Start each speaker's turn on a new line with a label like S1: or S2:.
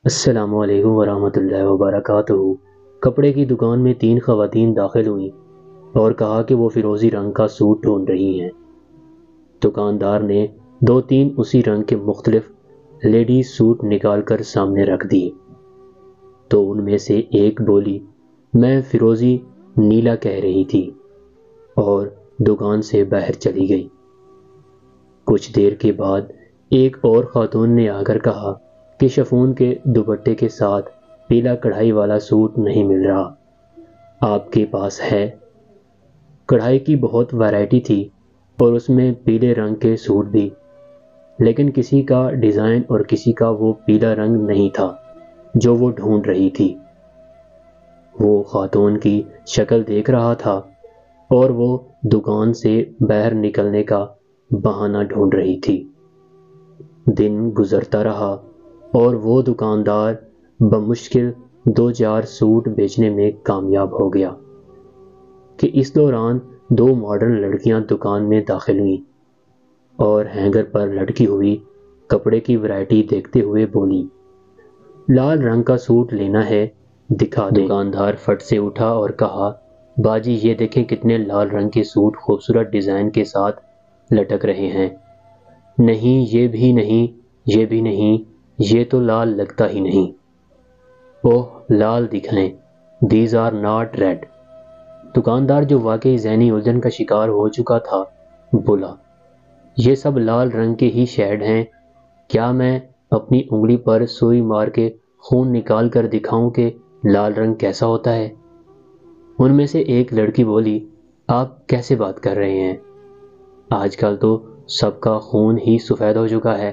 S1: السلام علیکم ورحمۃ اللہ وبرکاتہ۔ کپڑے کی دکان میں 3 خواتین داخل ہوئیں اور کہا کہ وہ فیروزی رنگ کا سوٹ ڈھونڈ رہی ہیں۔ دکاندار نے 2-3 اسی رنگ کے مختلف لیڈیز سوٹ نکال کر سامنے رکھ دیے تو ان میں سے ایک بولی، میں فیروزی نیلا کہہ رہی تھی، اور دکان سے باہر چلی گئی۔ کچھ دیر کے بعد ایک اور خاتون نے آ کر کہا کہ شفون کے دوپٹے کے ساتھ پیلا کڑھائی والا سوٹ نہیں مل رہا، آپ کے پاس ہے؟ کڑھائی کی بہت ویرائٹی تھی اور اس میں پیلے رنگ کے سوٹ بھی، لیکن کسی کا ڈیزائن اور کسی کا وہ پیلا رنگ نہیں تھا جو وہ ڈھونڈ رہی تھی۔ وہ خاتون کی شکل دیکھ رہا تھا اور وہ دکان سے باہر نکلنے کا بہانہ ڈھونڈ رہی تھی۔ دن گزرتا رہا اور وہ دکاندار بمشکل 2-4 سوٹ بیچنے میں کامیاب ہو گیا کہ اس دوران 2 ماڈرن لڑکیاں دکان میں داخل ہوئیں اور ہینگر پر لٹکی ہوئی کپڑے کی ورائٹی دیکھتے ہوئے بولی، لال رنگ کا سوٹ لینا ہے، دکھا دیں۔ دکاندار فٹ سے اٹھا اور کہا، باجی یہ دیکھیں کتنے لال رنگ کے سوٹ خوبصورت ڈیزائن کے ساتھ لٹک رہے ہیں۔ نہیں، یہ بھی نہیں، یہ بھی نہیں، یہ تو لال لگتا ہی نہیں۔ اوہ، لال دکھائیں، دیز آر ناٹ ریڈ۔ دکاندار جو واقعی ذہنی الجھن کا شکار ہو چکا تھا بولا، یہ سب لال رنگ کے ہی شیڈ ہیں، کیا میں اپنی انگلی پر سوئی مار کے خون نکال کر دکھاؤں کہ لال رنگ کیسا ہوتا ہے؟ ان میں سے ایک لڑکی بولی، آپ کیسے بات کر رہے ہیں؟ آج کل تو سب کا خون ہی سفید ہو چکا ہے۔